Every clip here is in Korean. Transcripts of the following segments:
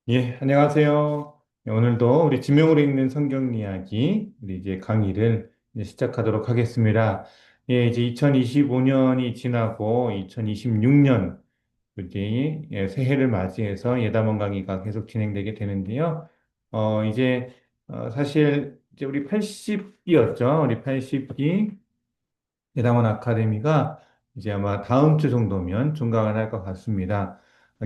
예, 안녕하세요. 네, 오늘도 우리 지명으로 읽는 성경 이야기, 우리 이제 강의를 이제 시작하도록 하겠습니다. 예, 이제 2025년이 지나고 2026년 이제 새해를 맞이해서 예담원 강의가 계속 진행되게 되는데요. 이제 사실 이제 우리 80기였죠. 우리 80기 대담원 아카데미가 이제 아마 다음 주 정도면 종강을 할 것 같습니다.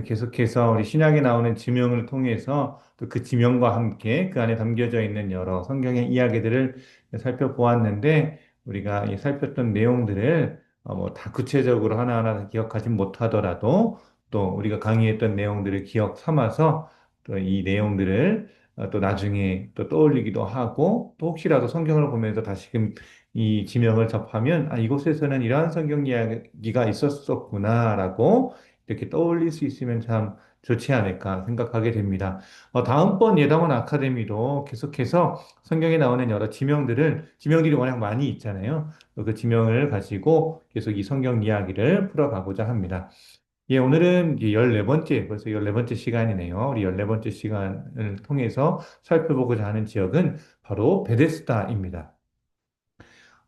계속해서 우리 신약에 나오는 지명을 통해서 또 그 지명과 함께 그 안에 담겨져 있는 여러 성경의 이야기들을 살펴보았는데 우리가 이 살폈던 내용들을 뭐 다 구체적으로 하나하나 기억하지 못하더라도 또 우리가 강의했던 내용들을 기억 삼아서 또 이 내용들을 또 나중에 또 떠올리기도 하고 또 혹시라도 성경을 보면서 다시금 이 지명을 접하면 이곳에서는 이러한 성경 이야기가 있었었구나라고 이렇게 떠올릴 수 있으면 참 좋지 않을까 생각하게 됩니다. 다음번 예담원 아카데미도 계속해서 성경에 나오는 여러 지명들이 워낙 많이 있잖아요. 그 지명을 가지고 계속 이 성경 이야기를 풀어가고자 합니다. 예, 오늘은 이제 14번째, 벌써 14번째 시간이네요. 우리 14번째 시간을 통해서 살펴보고자 하는 지역은 바로 베데스다입니다.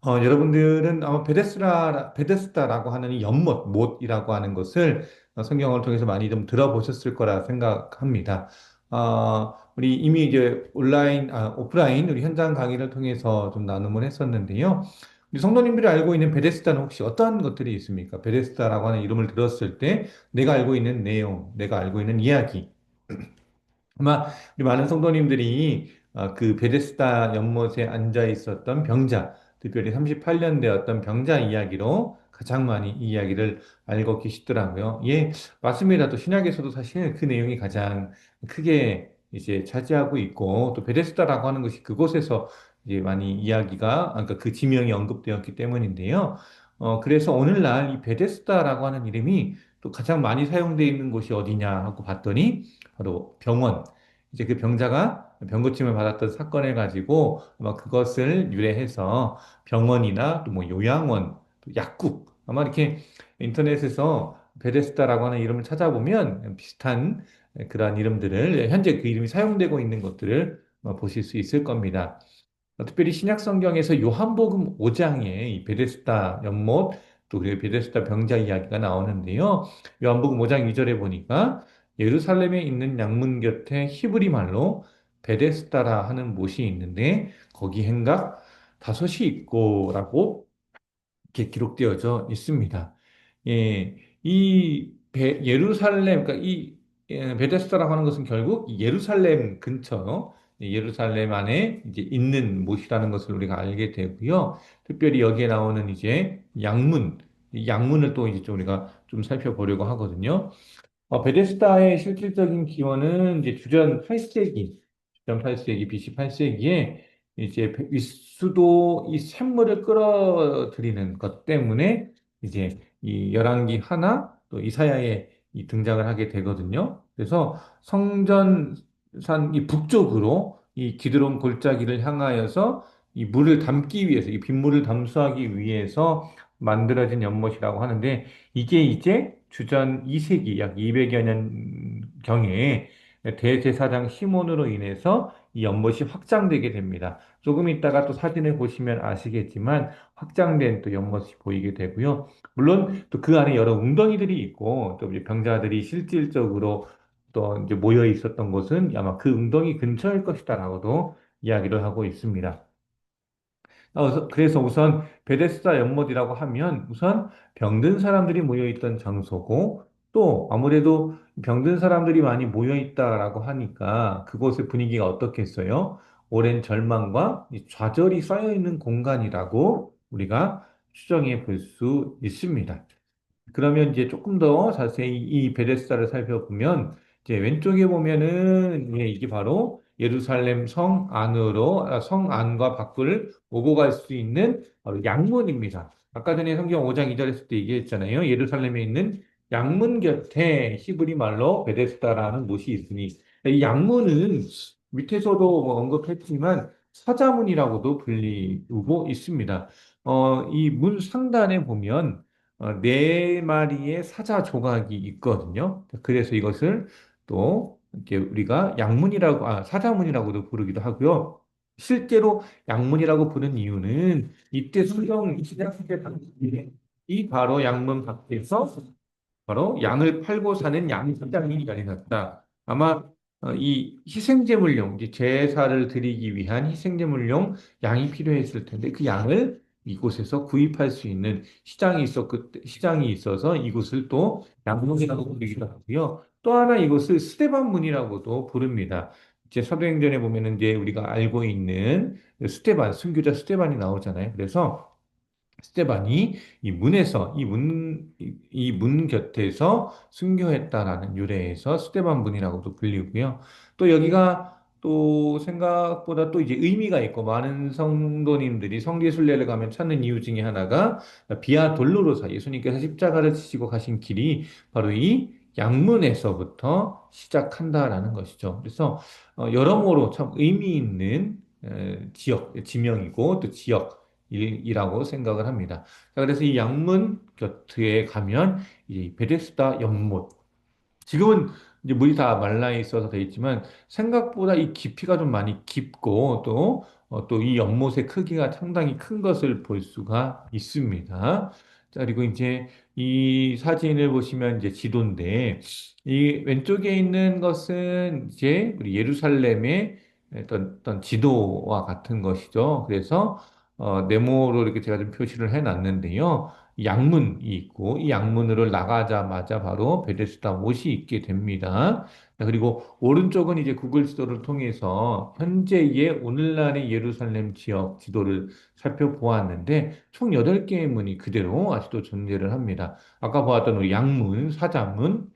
여러분들은 아마 베데스다라고 하는 이 연못, 못이라고 하는 것을 성경을 통해서 많이 좀 들어보셨을 거라 생각합니다. 우리 이미 이제 오프라인 우리 현장 강의를 통해서 좀 나눔을 했었는데요. 우리 성도님들이 알고 있는 베데스다는 혹시 어떤 것들이 있습니까? 베데스다라고 하는 이름을 들었을 때 내가 알고 있는 내용, 내가 알고 있는 이야기, 아마 우리 많은 성도님들이 그 베데스다 연못에 앉아 있었던 병자, 특별히 38년 되었던 병자 이야기로 가장 많이 이 이야기를 알고 계시더라고요. 예, 맞습니다. 또 신약에서도 사실 그 내용이 가장 크게 이제 차지하고 있고 또 베데스다라고 하는 것이 그곳에서 이제 많이 그러니까 그 지명이 언급되었기 때문인데요. 그래서 오늘날 이 베데스다라고 하는 이름이 또 가장 많이 사용되어 있는 곳이 어디냐 하고 봤더니 바로 병원. 이제 그 병자가 병고침을 받았던 사건을 가지고 아마 그것을 유래해서 병원이나 또 뭐 요양원, 또 약국 아마 이렇게 인터넷에서 베데스다라고 하는 이름을 찾아보면 비슷한 그러한 이름들을 현재 그 이름이 사용되고 있는 것들을 보실 수 있을 겁니다. 특별히 신약 성경에서 요한복음 5장에 이 베데스다 연못 또 그리고 베데스다 병자 이야기가 나오는데요. 요한복음 5장 2절에 보니까 예루살렘에 있는 양문 곁에 히브리 말로 베데스다라 하는 못이 있는데 거기 행각 다섯이 있고라고 이렇게 기록되어져 있습니다. 예, 예루살렘, 그러니까 베데스다라고 하는 것은 결국 이 예루살렘 근처, 예루살렘 안에 이제 있는 못이라는 것을 우리가 알게 되고요. 특별히 여기에 나오는 이제 양문, 이 양문을 또 이제 좀 우리가 좀 살펴보려고 하거든요. 베데스다의 실질적인 기원은 이제 주전 8세기, BC 8세기에 이제 윗수도 이 샘물을 끌어들이는 것 때문에 이제 이 열왕기 하나 또 이사야에 이 등장을 하게 되거든요. 그래서 성전산 이 북쪽으로 이 기드론 골짜기를 향하여서 이 물을 담기 위해서 이 빗물을 담수하기 위해서 만들어진 연못이라고 하는데 이게 이제 주전 2세기 약 200여 년 경에 대제사장 시몬으로 인해서 이 연못이 확장되게 됩니다. 조금 있다가 또 사진을 보시면 아시겠지만 확장된 또 연못이 보이게 되고요. 물론 또 그 안에 여러 웅덩이들이 있고 또 이제 병자들이 실질적으로 또 이제 모여 있었던 곳은 아마 그 웅덩이 근처일 것이다라고도 이야기를 하고 있습니다. 그래서 우선 베데스다 연못이라고 하면 우선 병든 사람들이 모여 있던 장소고 또 아무래도 병든 사람들이 많이 모여 있다라고 하니까 그곳의 분위기가 어떻겠어요? 오랜 절망과 이 좌절이 쌓여 있는 공간이라고 우리가 추정해 볼 수 있습니다. 그러면 이제 조금 더 자세히 이 베데스다를 살펴보면 이제 왼쪽에 보면은 이게 바로 예루살렘 성 안으로 성 안과 밖을 오고 갈 수 있는 바로 양문입니다. 아까 전에 성경 5장 2절 했을 때 얘기했잖아요. 예루살렘에 있는 양문 곁에 히브리 말로 베데스다라는 못이 있으니 이 양문은 밑에서도 뭐 언급했지만 사자문이라고도 불리고 있습니다. 이 문 상단에 보면 네 마리의 사자 조각이 있거든요. 그래서 이것을 또 이렇게 우리가 양문이라고, 사자문이라고도 부르기도 하고요. 실제로 양문이라고 부른 이유는 이때 성경 시작할 당시에 이 바로 양문 밖에서 바로 양을 팔고 사는 양시장이 열렸다. 아마 이 희생제물용, 이제 제사를 드리기 위한 희생제물용 양이 필요했을 텐데 그 양을 이곳에서 구입할 수 있는 시장이 있어서 이곳을 또 양문이라고 부르기도 하고요. 또 하나 이곳을 스데반문이라고도 부릅니다. 이제 사도행전에 보면은 이제 우리가 알고 있는 스데반, 순교자 스데반이 나오잖아요. 그래서 스테반이 이 문 곁에서 순교했다라는 유래에서 스테반 문이라고도 불리고요. 또 여기가 또 생각보다 또 이제 의미가 있고 많은 성도님들이 성지순례를 가면 찾는 이유 중에 하나가 비아 돌로로사 예수님께서 십자가를 지시고 가신 길이 바로 이 양문에서부터 시작한다라는 것이죠. 그래서 여러모로 참 의미 있는 지명이고 또 지역이라고 생각을 합니다. 자, 그래서 이 양문 곁에 가면 이 베데스다 연못 지금은 이제 물이 다 말라 있어서 돼 있지만 생각보다 이 깊이가 좀 많이 깊고 또 이 연못의 크기가 상당히 큰 것을 볼 수가 있습니다. 자, 그리고 이제 이 사진을 보시면 이제 지도인데 이 왼쪽에 있는 것은 이제 우리 예루살렘의 어떤 지도와 같은 것이죠. 그래서 네모로 이렇게 제가 좀 표시를 해 놨는데요. 양문이 있고 이 양문으로 나가자마자 바로 베데스다 못이 있게 됩니다. 자, 그리고 오른쪽은 이제 구글 지도를 통해서 현재의 오늘날의 예루살렘 지역 지도를 살펴보았는데 총 8개의 문이 그대로 아직도 존재를 합니다. 아까 보았던 우리 양문, 사자문,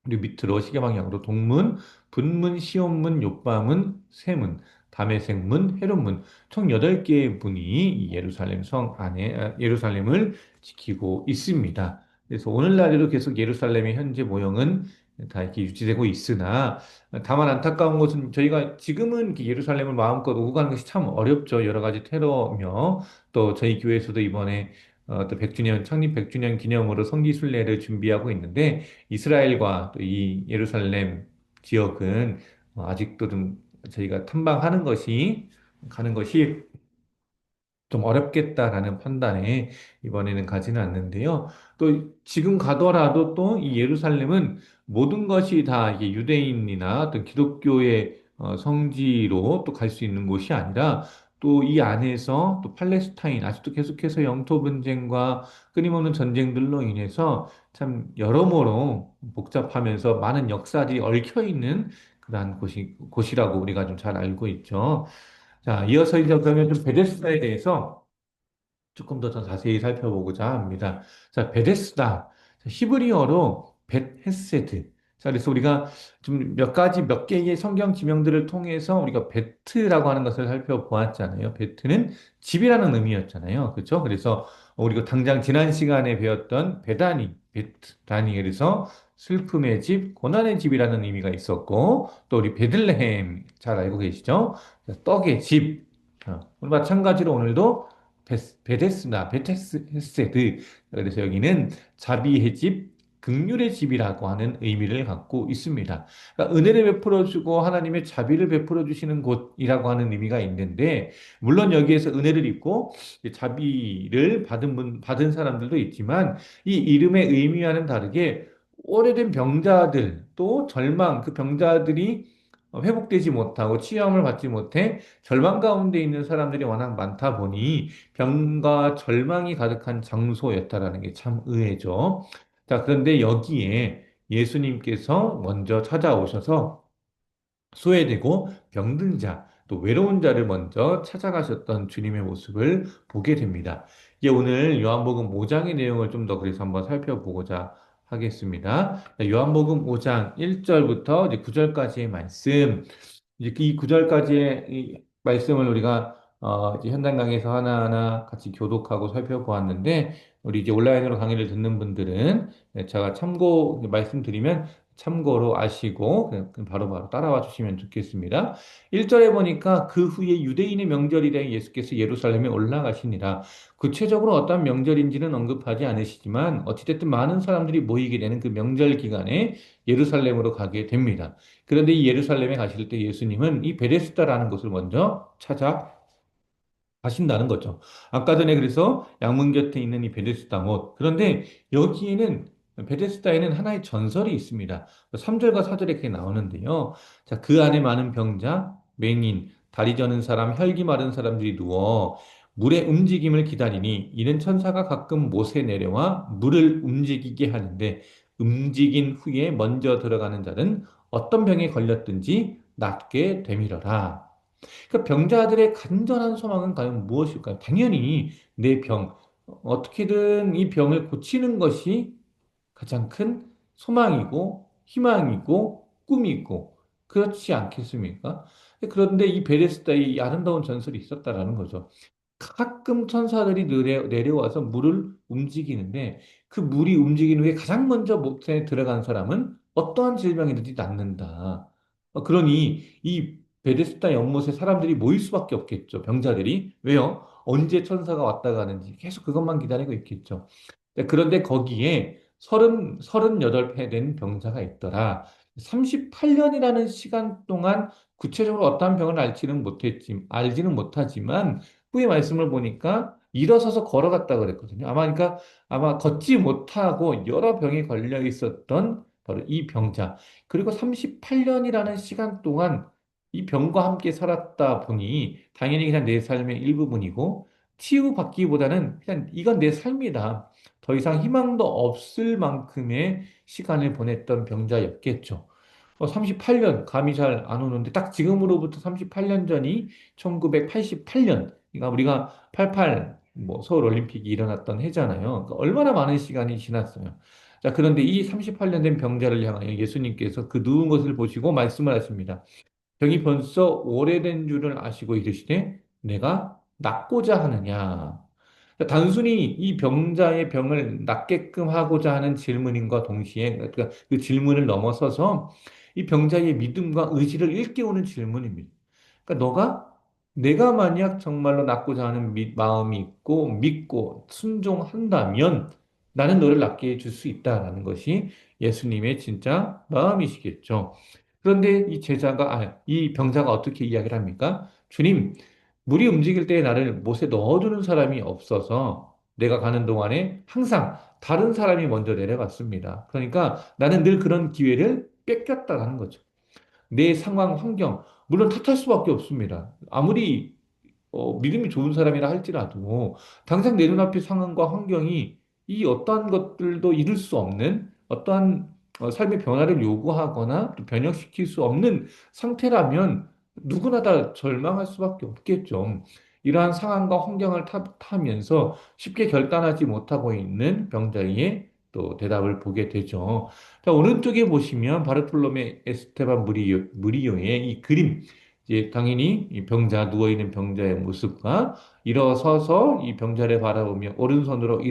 그리고 밑으로 시계방향으로 동문, 분문, 시온문, 욥바문, 세문, 담에색문, 헤롯문 총 8개의 문이 이 예루살렘 성 안에 예루살렘을 지키고 있습니다. 그래서 오늘날에도 계속 예루살렘의 현재 모형은 다 이렇게 유지되고 있으나 다만 안타까운 것은 저희가 지금은 이렇게 예루살렘을 마음껏 오고 가는 것이 참 어렵죠. 여러 가지 테러며 또 저희 교회에서도 이번에 또 100주년 창립 100주년 기념으로 성지순례를 준비하고 있는데 이스라엘과 또 이 예루살렘 지역은 아직도 좀 저희가 가는 것이 좀 어렵겠다라는 판단에 이번에는 가지는 않는데요. 또 지금 가더라도 또 이 예루살렘은 모든 것이 다 이게 유대인이나 어떤 기독교의 성지로 또 갈 수 있는 곳이 아니라 또 이 안에서 또 팔레스타인 아직도 계속해서 영토 분쟁과 끊임없는 전쟁들로 인해서 참 여러모로 복잡하면서 많은 역사들이 얽혀 있는 그러한 곳이라고 우리가 좀 잘 알고 있죠. 자, 이어서 이제 그러면 좀 베데스다에 대해서 조금 더 자세히 살펴보고자 합니다. 자, 베데스다. 자, 히브리어로 벳헤세드. 자, 그래서 우리가 좀 몇 개의 성경 지명들을 통해서 우리가 베트라고 하는 것을 살펴보았잖아요. 베트는 집이라는 의미였잖아요. 그렇죠? 그래서 우리가 당장 지난 시간에 배웠던 베다니, 베트다니. 그래서 슬픔의 집, 고난의 집이라는 의미가 있었고, 또 우리 베들레헴 잘 알고 계시죠? 떡의 집. 마찬가지로 오늘도 베테스드. 그래서 여기는 자비의 집, 긍휼의 집이라고 하는 의미를 갖고 있습니다. 그러니까 은혜를 베풀어 주고 하나님의 자비를 베풀어 주시는 곳이라고 하는 의미가 있는데, 물론 여기에서 은혜를 입고 자비를 받은 사람들도 있지만, 이 이름의 의미와는 다르게 오래된 병자들, 또 절망, 그 병자들이 회복되지 못하고 치유함을 받지 못해 절망 가운데 있는 사람들이 워낙 많다 보니 병과 절망이 가득한 장소였다라는 게 참 의외죠. 자, 그런데 여기에 예수님께서 먼저 찾아오셔서 소외되고 병든 자, 또 외로운 자를 먼저 찾아가셨던 주님의 모습을 보게 됩니다. 이제 오늘 요한복음 5장의 내용을 좀 더 그래서 한번 살펴보고자 하겠습니다. 요한복음 5장 1절부터 이제 9절까지의 말씀, 이제 이 구절까지의 이 말씀을 우리가 이제 현장 강의에서 하나하나 같이 교독하고 살펴보았는데 우리 이제 온라인으로 강의를 듣는 분들은 제가 참고 말씀드리면 참고로 아시고 그냥 바로바로 따라와 주시면 좋겠습니다. 1절에 보니까 그 후에 유대인의 명절이라 예수께서 예루살렘에 올라가시니라. 구체적으로 어떤 명절인지는 언급하지 않으시지만 어찌됐든 많은 사람들이 모이게 되는 그 명절 기간에 예루살렘으로 가게 됩니다. 그런데 이 예루살렘에 가실 때 예수님은 이 베데스다라는 곳을 먼저 가신다는 거죠. 아까 전에 그래서 양문 곁에 있는 이 베데스다 못. 그런데 여기에는 베데스다에는 하나의 전설이 있습니다. 3절과 4절에 그렇게 나오는데요. 자, 그 안에 많은 병자, 맹인, 다리 저는 사람, 혈기 마른 사람들이 누워 물의 움직임을 기다리니 이는 천사가 가끔 못에 내려와 물을 움직이게 하는데 움직인 후에 먼저 들어가는 자는 어떤 병에 걸렸든지 낫게 되밀어라. 그 병자들의 간절한 소망은 과연 무엇일까요? 당연히 내 병, 어떻게든 이 병을 고치는 것이 가장 큰 소망이고 희망이고 꿈이고 그렇지 않겠습니까? 그런데 이 베레스다의 이 아름다운 전설이 있었다라는 거죠. 가끔 천사들이 내려와서 물을 움직이는데 그 물이 움직인 후에 가장 먼저 목전에 들어간 사람은 어떠한 질병이든지 낫는다. 그러니 이 베데스다 연못에 사람들이 모일 수밖에 없겠죠. 병자들이. 왜요? 언제 천사가 왔다 가는지 계속 그것만 기다리고 있겠죠. 그런데 거기에 38회 된 병자가 있더라. 38년이라는 시간 동안 구체적으로 어떠한 병을 알지는 못하지만 후의 말씀을 보니까 일어서서 걸어갔다 그랬거든요. 아마 걷지 못하고 여러 병에 걸려 있었던 바로 이 병자. 그리고 38년이라는 시간 동안 이 병과 함께 살았다 보니 당연히 그냥 내 삶의 일부분이고 치유받기보다는 그냥 이건 내 삶이다. 더 이상 희망도 없을 만큼의 시간을 보냈던 병자였겠죠. 38년, 감이 잘 안 오는데, 딱 지금으로부터 38년 전이 1988년, 그러니까 우리가 88, 서울 올림픽이 일어났던 해잖아요. 그러니까 얼마나 많은 시간이 지났어요. 자, 그런데 이 38년 된 병자를 향하여 예수님께서 그 누운 것을 보시고 말씀을 하십니다. 병이 벌써 오래된 줄을 아시고 이르시되, 내가 낫고자 하느냐. 그러니까 단순히 이 병자의 병을 낫게끔 하고자 하는 질문인과 동시에 그러니까 그 질문을 넘어서서 이 병자의 믿음과 의지를 일깨우는 질문입니다. 그러니까 내가 만약 정말로 낫고자 하는 마음이 있고 믿고 순종한다면 나는 너를 낫게 해줄 수 있다라는 것이 예수님의 진짜 마음이시겠죠. 그런데 이 병자가 어떻게 이야기를 합니까? 주님, 물이 움직일 때 나를 못에 넣어주는 사람이 없어서 내가 가는 동안에 항상 다른 사람이 먼저 내려갔습니다. 그러니까 나는 늘 그런 기회를 뺏겼다라는 거죠. 내 상황, 환경, 물론 탓할 수밖에 없습니다. 아무리 믿음이 좋은 사람이라 할지라도 당장 내 눈앞의 상황과 환경이 이 어떠한 것들도 이룰 수 없는 어떠한 삶의 변화를 요구하거나 또 변형시킬 수 없는 상태라면 누구나 다 절망할 수밖에 없겠죠. 이러한 상황과 환경을 타면서 쉽게 결단하지 못하고 있는 병자의 또 대답을 보게 되죠. 자, 오른쪽에 보시면 바르톨로메 에스테반 무리오의 이 그림, 이제 당연히 이 병자 누워있는 병자의 모습과 일어서서 이 병자를 바라보며 오른손으로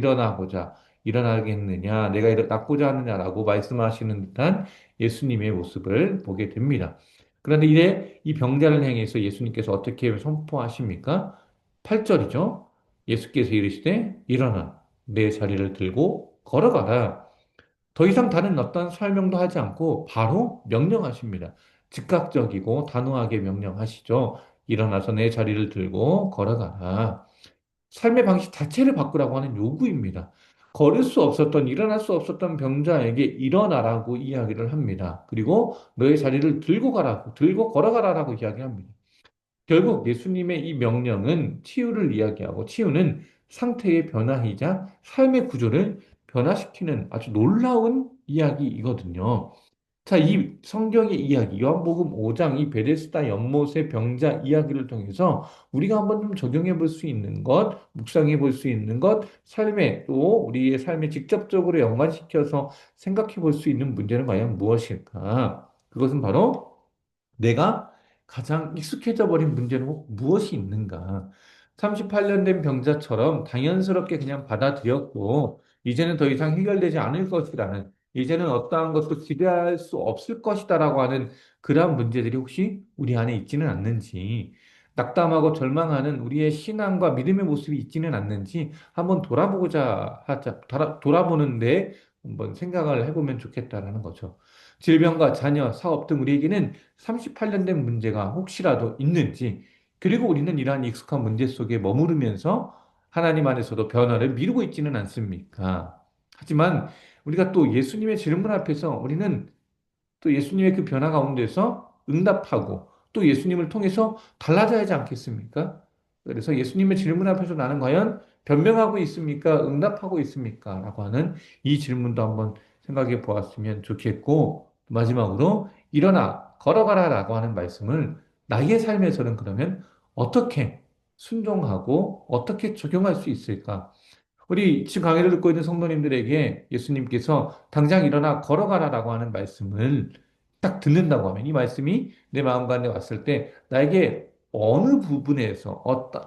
일어나겠느냐, 내가 낫고자 하느냐라고 말씀하시는 듯한 예수님의 모습을 보게 됩니다. 그런데 이제 이 병자를 향해서 예수님께서 어떻게 선포하십니까? 8절이죠. 예수께서 이르시되 일어나 내 자리를 들고 걸어가라. 더 이상 다른 어떤 설명도 하지 않고 바로 명령하십니다. 즉각적이고 단호하게 명령하시죠. 일어나서 내 자리를 들고 걸어가라. 삶의 방식 자체를 바꾸라고 하는 요구입니다. 일어날 수 없었던 병자에게 일어나라고 이야기를 합니다. 그리고 너의 자리를 들고 걸어가라라고 이야기합니다. 결국 예수님의 이 명령은 치유를 이야기하고 치유는 상태의 변화이자 삶의 구조를 변화시키는 아주 놀라운 이야기이거든요. 자, 이 성경의 이야기, 요한복음 5장 이 베데스다 연못의 병자 이야기를 통해서 우리가 한번 좀 적용해 볼 수 있는 것, 묵상해 볼 수 있는 것, 또 우리의 삶에 직접적으로 연관시켜서 생각해 볼 수 있는 문제는 과연 무엇일까? 그것은 바로 내가 가장 익숙해져 버린 문제는 무엇이 있는가? 38년 된 병자처럼 당연스럽게 그냥 받아들였고, 이제는 더 이상 해결되지 않을 것이라는 이제는 어떠한 것도 기대할 수 없을 것이다라고 하는 그러한 문제들이 혹시 우리 안에 있지는 않는지, 낙담하고 절망하는 우리의 신앙과 믿음의 모습이 있지는 않는지 한번 돌아보고자 하자, 돌아보는데 한번 생각을 해보면 좋겠다라는 거죠. 질병과 자녀, 사업 등 우리에게는 38년 된 문제가 혹시라도 있는지, 그리고 우리는 이러한 익숙한 문제 속에 머무르면서 하나님 안에서도 변화를 미루고 있지는 않습니까? 하지만 우리가 또 예수님의 질문 앞에서 우리는 또 예수님의 그 변화 가운데서 응답하고 또 예수님을 통해서 달라져야 하지 않겠습니까? 그래서 예수님의 질문 앞에서 나는 과연 변명하고 있습니까? 응답하고 있습니까? 라고 하는 이 질문도 한번 생각해 보았으면 좋겠고, 마지막으로 일어나 걸어가라 라고 하는 말씀을 나의 삶에서는 그러면 어떻게 순종하고 어떻게 적용할 수 있을까? 우리 지금 강의를 듣고 있는 성도님들에게 예수님께서 당장 일어나 걸어가라라고 하는 말씀을 딱 듣는다고 하면 이 말씀이 내 마음 가운데 왔을 때 나에게 어느 부분에서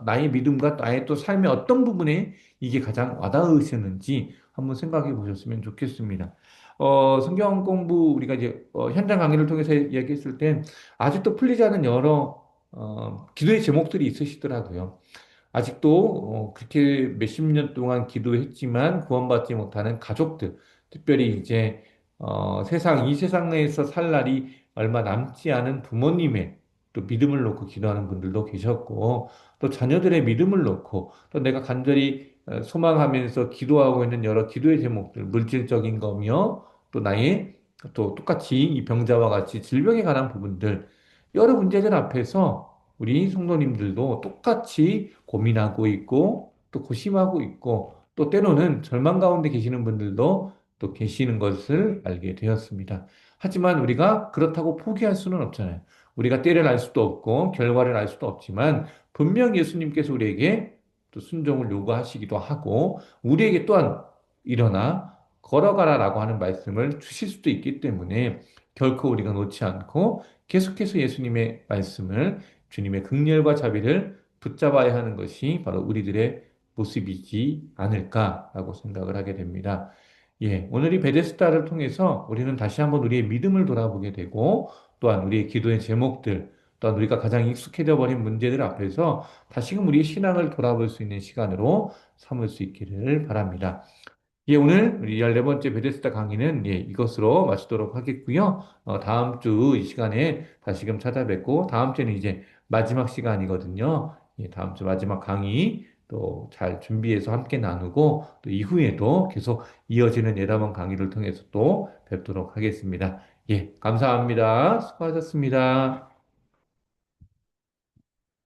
나의 믿음과 나의 또 삶의 어떤 부분에 이게 가장 와닿으셨는지 한번 생각해 보셨으면 좋겠습니다. 성경 공부 우리가 이제 현장 강의를 통해서 이야기했을 때 아직도 풀리지 않은 여러 기도의 제목들이 있으시더라고요. 아직도 그렇게 몇십 년 동안 기도했지만 구원받지 못하는 가족들, 특별히 이제 이 세상에서 살 날이 얼마 남지 않은 부모님의 또 믿음을 놓고 기도하는 분들도 계셨고, 또 자녀들의 믿음을 놓고, 또 내가 간절히 소망하면서 기도하고 있는 여러 기도의 제목들, 물질적인 거며, 또 나의 또 똑같이 이 병자와 같이 질병에 관한 부분들, 여러 문제들 앞에서 우리 성도님들도 똑같이 고민하고 있고 또 고심하고 있고 또 때로는 절망 가운데 계시는 분들도 또 계시는 것을 알게 되었습니다. 하지만 우리가 그렇다고 포기할 수는 없잖아요. 우리가 때를 알 수도 없고 결과를 알 수도 없지만 분명 예수님께서 우리에게 또 순종을 요구하시기도 하고 우리에게 또한 일어나 걸어가라라고 하는 말씀을 주실 수도 있기 때문에 결코 우리가 놓지 않고 계속해서 예수님의 말씀을 주님의 긍휼과 자비를 붙잡아야 하는 것이 바로 우리들의 모습이지 않을까라고 생각을 하게 됩니다. 예, 오늘 이 베데스다를 통해서 우리는 다시 한번 우리의 믿음을 돌아보게 되고 또한 우리의 기도의 제목들, 또한 우리가 가장 익숙해져 버린 문제들 앞에서 다시금 우리의 신앙을 돌아볼 수 있는 시간으로 삼을 수 있기를 바랍니다. 예, 오늘 우리 14번째 베데스다 강의는 예, 이것으로 마치도록 하겠고요. 다음 주 이 시간에 다시금 찾아뵙고 다음 주에는 이제 마지막 시간이거든요. 예, 다음 주 마지막 강의 또 잘 준비해서 함께 나누고 또 이후에도 계속 이어지는 14번 강의를 통해서 또 뵙도록 하겠습니다. 예, 감사합니다. 수고하셨습니다.